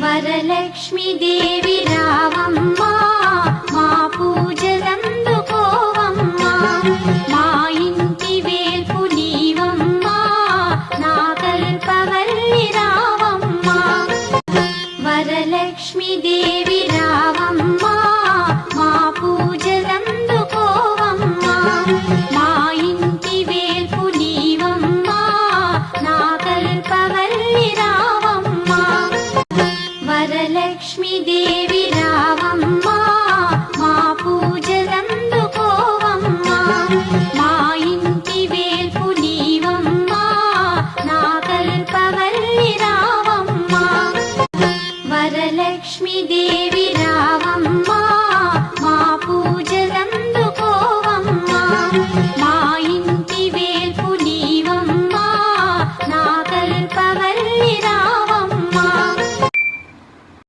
వరలక్ష్మి దేవి రావమ్మా మా పూజలందుకోవమ్మా మా ఇంటి వేల్పు నీవమ్మా నా కల్పవల్లి రావమ్మా వరలక్ష్మి దేవి రావమ్మా మా పూజలందుకోవమ్మా మా ఇంటి వేల్పు నీవమ్మా నా కల్పవల్లి రావమ్మా వరలక్ష్మి దేవి రావమ్మా మా పూజలందుకోవమ్మా మా ఇంటి వేల్పు నీవమ్మా నా కల్పవల్లి రావమ్మా వరలక్ష్మి దేవి